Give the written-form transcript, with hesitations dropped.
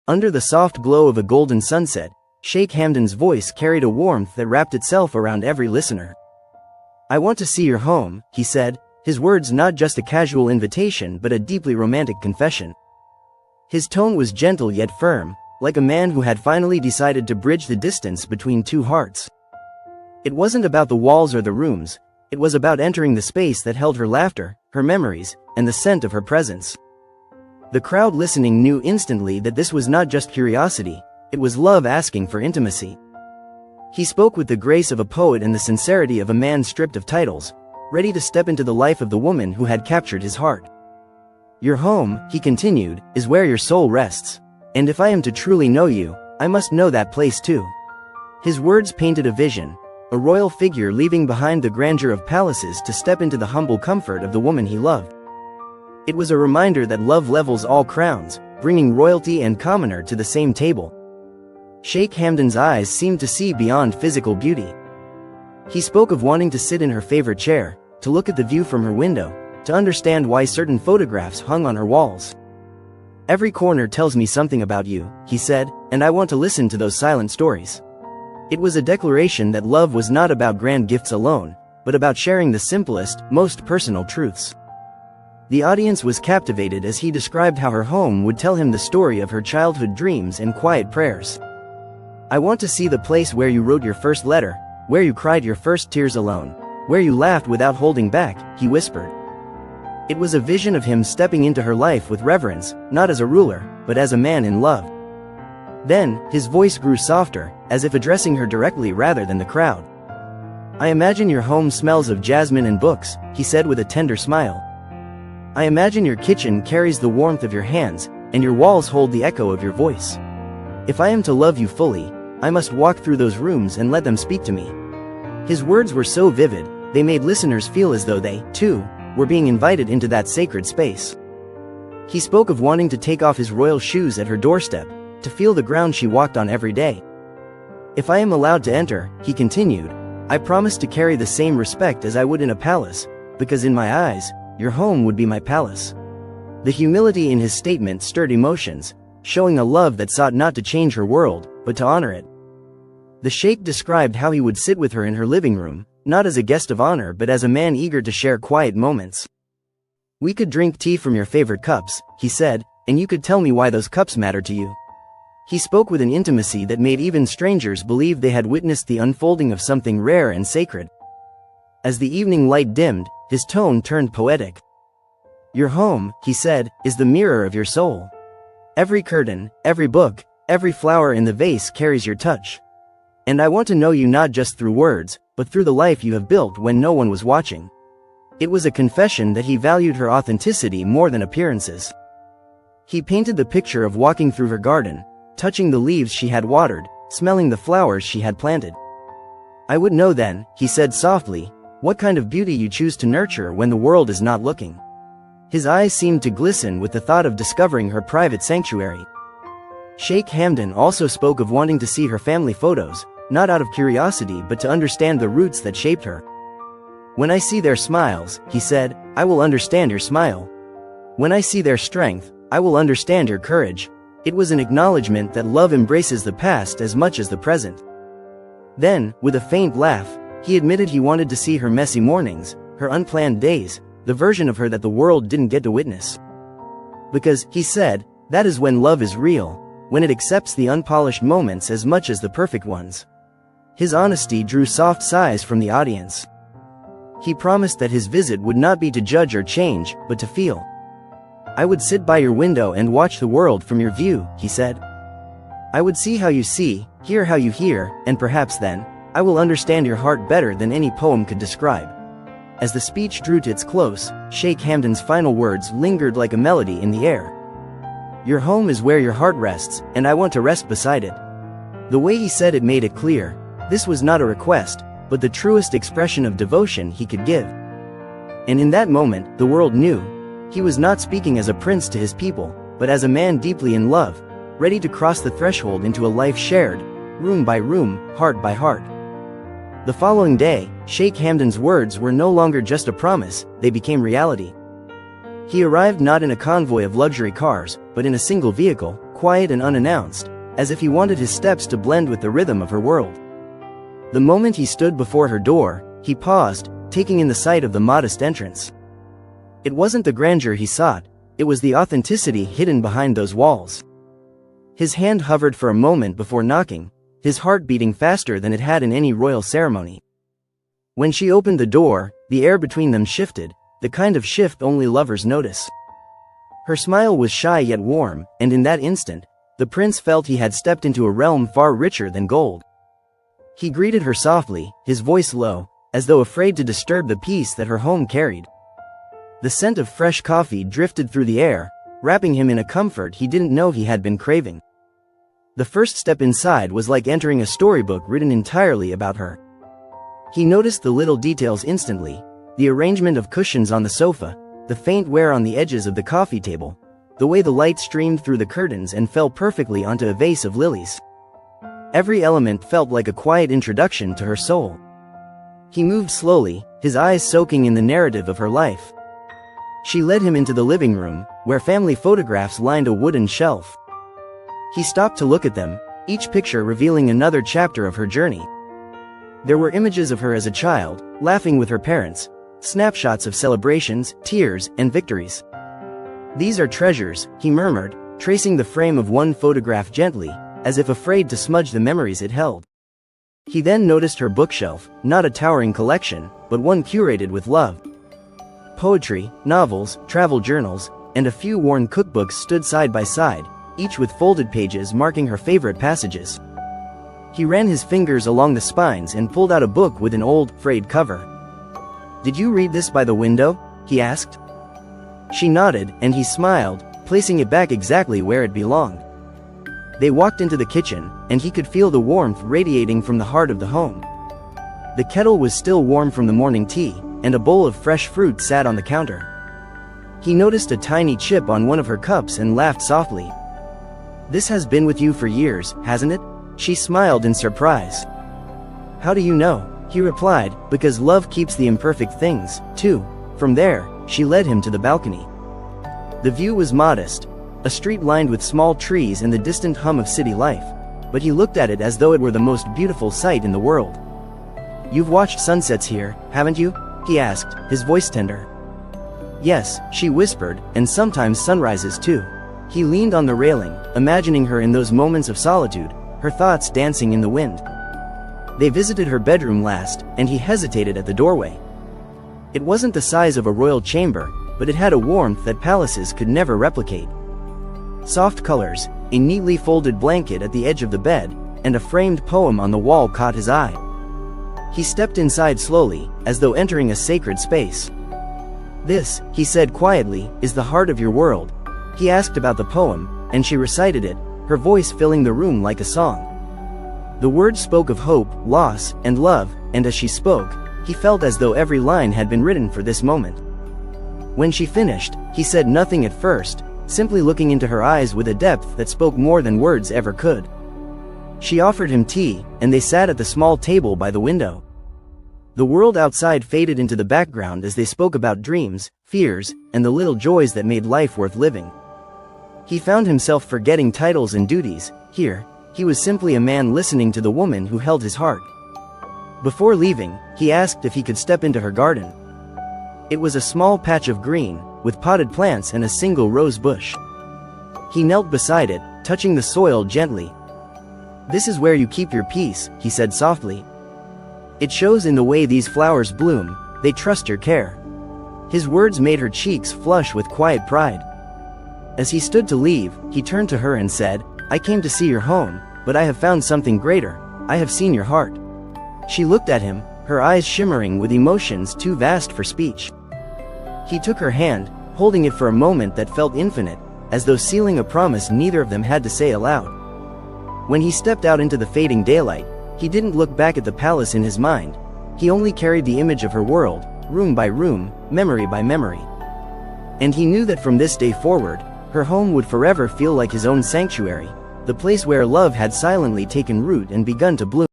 Under the soft glow of a golden sunset, Sheikh Hamdan's voice carried a warmth that wrapped itself around every listener. "I want to see your home," he said, his words not just a casual invitation but a deeply romantic confession. His tone was gentle yet firm, like a man who had finally decided to bridge the distance between two hearts. It wasn't about the walls or the rooms, it was about entering the space that held her laughter, her memories, and the scent of her presence. The crowd listening knew instantly that this was not just curiosity, it was love asking for intimacy. He spoke with the grace of a poet and the sincerity of a man stripped of titles, ready to step into the life of the woman who had captured his heart. "Your home," he continued, "is where your soul rests. And if I am to truly know you, I must know that place too." His words painted a vision, a royal figure leaving behind the grandeur of palaces to step into the humble comfort of the woman he loved. It was a reminder that love levels all crowns, bringing royalty and commoner to the same table. Sheikh Hamdan's eyes seemed to see beyond physical beauty. He spoke of wanting to sit in her favorite chair, to look at the view from her window, to understand why certain photographs hung on her walls. "Every corner tells me something about you," he said, "and I want to listen to those silent stories." It was a declaration that love was not about grand gifts alone, but about sharing the simplest, most personal truths. The audience was captivated as he described how her home would tell him the story of her childhood dreams and quiet prayers. "I want to see the place where you wrote your first letter, where you cried your first tears alone, where you laughed without holding back," he whispered. It was a vision of him stepping into her life with reverence, not as a ruler, but as a man in love. Then, his voice grew softer, as if addressing her directly rather than the crowd. "I imagine your home smells of jasmine and books," he said with a tender smile. "I imagine your kitchen carries the warmth of your hands, and your walls hold the echo of your voice. If I am to love you fully, I must walk through those rooms and let them speak to me." His words were so vivid, they made listeners feel as though they, too, were being invited into that sacred space. He spoke of wanting to take off his royal shoes at her doorstep, to feel the ground she walked on every day. "If I am allowed to enter," he continued, "I promise to carry the same respect as I would in a palace, because in my eyes, your home would be my palace." The humility in his statement stirred emotions, showing a love that sought not to change her world, but to honor it. The sheikh described how he would sit with her in her living room, not as a guest of honor but as a man eager to share quiet moments. "We could drink tea from your favorite cups," he said, "and you could tell me why those cups matter to you." He spoke with an intimacy that made even strangers believe they had witnessed the unfolding of something rare and sacred. As the evening light dimmed, his tone turned poetic. "Your home," he said, "is the mirror of your soul. Every curtain, every book, every flower in the vase carries your touch. And I want to know you not just through words, but through the life you have built when no one was watching." It was a confession that he valued her authenticity more than appearances. He painted the picture of walking through her garden, touching the leaves she had watered, smelling the flowers she had planted. "I would know then," he said softly, "what kind of beauty you choose to nurture when the world is not looking." His eyes seemed to glisten with the thought of discovering her private sanctuary. Sheikh Hamdan also spoke of wanting to see her family photos, not out of curiosity but to understand the roots that shaped her. "When I see their smiles," he said, "I will understand your smile. When I see their strength, I will understand your courage." It was an acknowledgement that love embraces the past as much as the present. Then, with a faint laugh, he admitted he wanted to see her messy mornings, her unplanned days, the version of her that the world didn't get to witness. Because, he said, that is when love is real, when it accepts the unpolished moments as much as the perfect ones. His honesty drew soft sighs from the audience. He promised that his visit would not be to judge or change, but to feel. "I would sit by your window and watch the world from your view," he said. "I would see how you see, hear how you hear, and perhaps then, I will understand your heart better than any poem could describe." As the speech drew to its close, Sheikh Hamdan's final words lingered like a melody in the air. "Your home is where your heart rests, and I want to rest beside it." The way he said it made it clear, this was not a request, but the truest expression of devotion he could give. And in that moment, the world knew, he was not speaking as a prince to his people, but as a man deeply in love, ready to cross the threshold into a life shared, room by room, heart by heart. The following day, Sheikh Hamdan's words were no longer just a promise, they became reality. He arrived not in a convoy of luxury cars, but in a single vehicle, quiet and unannounced, as if he wanted his steps to blend with the rhythm of her world. The moment he stood before her door, he paused, taking in the sight of the modest entrance. It wasn't the grandeur he sought, it was the authenticity hidden behind those walls. His hand hovered for a moment before knocking, his heart beating faster than it had in any royal ceremony. When she opened the door, the air between them shifted, the kind of shift only lovers notice. Her smile was shy yet warm, and in that instant, the prince felt he had stepped into a realm far richer than gold. He greeted her softly, his voice low, as though afraid to disturb the peace that her home carried. The scent of fresh coffee drifted through the air, wrapping him in a comfort he didn't know he had been craving. The first step inside was like entering a storybook written entirely about her. He noticed the little details instantly, the arrangement of cushions on the sofa, the faint wear on the edges of the coffee table, the way the light streamed through the curtains and fell perfectly onto a vase of lilies. Every element felt like a quiet introduction to her soul. He moved slowly, his eyes soaking in the narrative of her life. She led him into the living room, where family photographs lined a wooden shelf. He stopped to look at them, each picture revealing another chapter of her journey. There were images of her as a child, laughing with her parents, snapshots of celebrations, tears, and victories. "These are treasures," he murmured, tracing the frame of one photograph gently, as if afraid to smudge the memories it held. He then noticed her bookshelf, not a towering collection, but one curated with love. Poetry, novels, travel journals, and a few worn cookbooks stood side by side, each with folded pages marking her favorite passages. He ran his fingers along the spines and pulled out a book with an old, frayed cover. "Did you read this by the window?" he asked. She nodded, and he smiled, placing it back exactly where it belonged. They walked into the kitchen, and he could feel the warmth radiating from the heart of the home. The kettle was still warm from the morning tea, and a bowl of fresh fruit sat on the counter. He noticed a tiny chip on one of her cups and laughed softly. "This has been with you for years, hasn't it?" She smiled in surprise. "How do you know?" he replied, "Because love keeps the imperfect things, too." From there, she led him to the balcony. The view was modest, a street lined with small trees and the distant hum of city life, but he looked at it as though it were the most beautiful sight in the world. "You've watched sunsets here, haven't you?" he asked, his voice tender. "Yes," she whispered, "and sometimes sunrises too." He leaned on the railing, imagining her in those moments of solitude, her thoughts dancing in the wind. They visited her bedroom last, and he hesitated at the doorway. It wasn't the size of a royal chamber, but it had a warmth that palaces could never replicate. Soft colors, a neatly folded blanket at the edge of the bed, and a framed poem on the wall caught his eye. He stepped inside slowly, as though entering a sacred space. "This," he said quietly, "is the heart of your world." He asked about the poem, and she recited it, her voice filling the room like a song. The words spoke of hope, loss, and love, and as she spoke, he felt as though every line had been written for this moment. When she finished, he said nothing at first, simply looking into her eyes with a depth that spoke more than words ever could. She offered him tea, and they sat at the small table by the window. The world outside faded into the background as they spoke about dreams, fears, and the little joys that made life worth living. He found himself forgetting titles and duties. Here, he was simply a man listening to the woman who held his heart. Before leaving, he asked if he could step into her garden. It was a small patch of green, with potted plants and a single rose bush. He knelt beside it, touching the soil gently. "This is where you keep your peace," he said softly. "It shows in the way these flowers bloom, they trust your care." His words made her cheeks flush with quiet pride. As he stood to leave, he turned to her and said, "I came to see your home, but I have found something greater. I have seen your heart." She looked at him, her eyes shimmering with emotions too vast for speech. He took her hand, holding it for a moment that felt infinite, as though sealing a promise neither of them had to say aloud. When he stepped out into the fading daylight, he didn't look back at the palace in his mind. He only carried the image of her world, room by room, memory by memory. And he knew that from this day forward, her home would forever feel like his own sanctuary, the place where love had silently taken root and begun to bloom.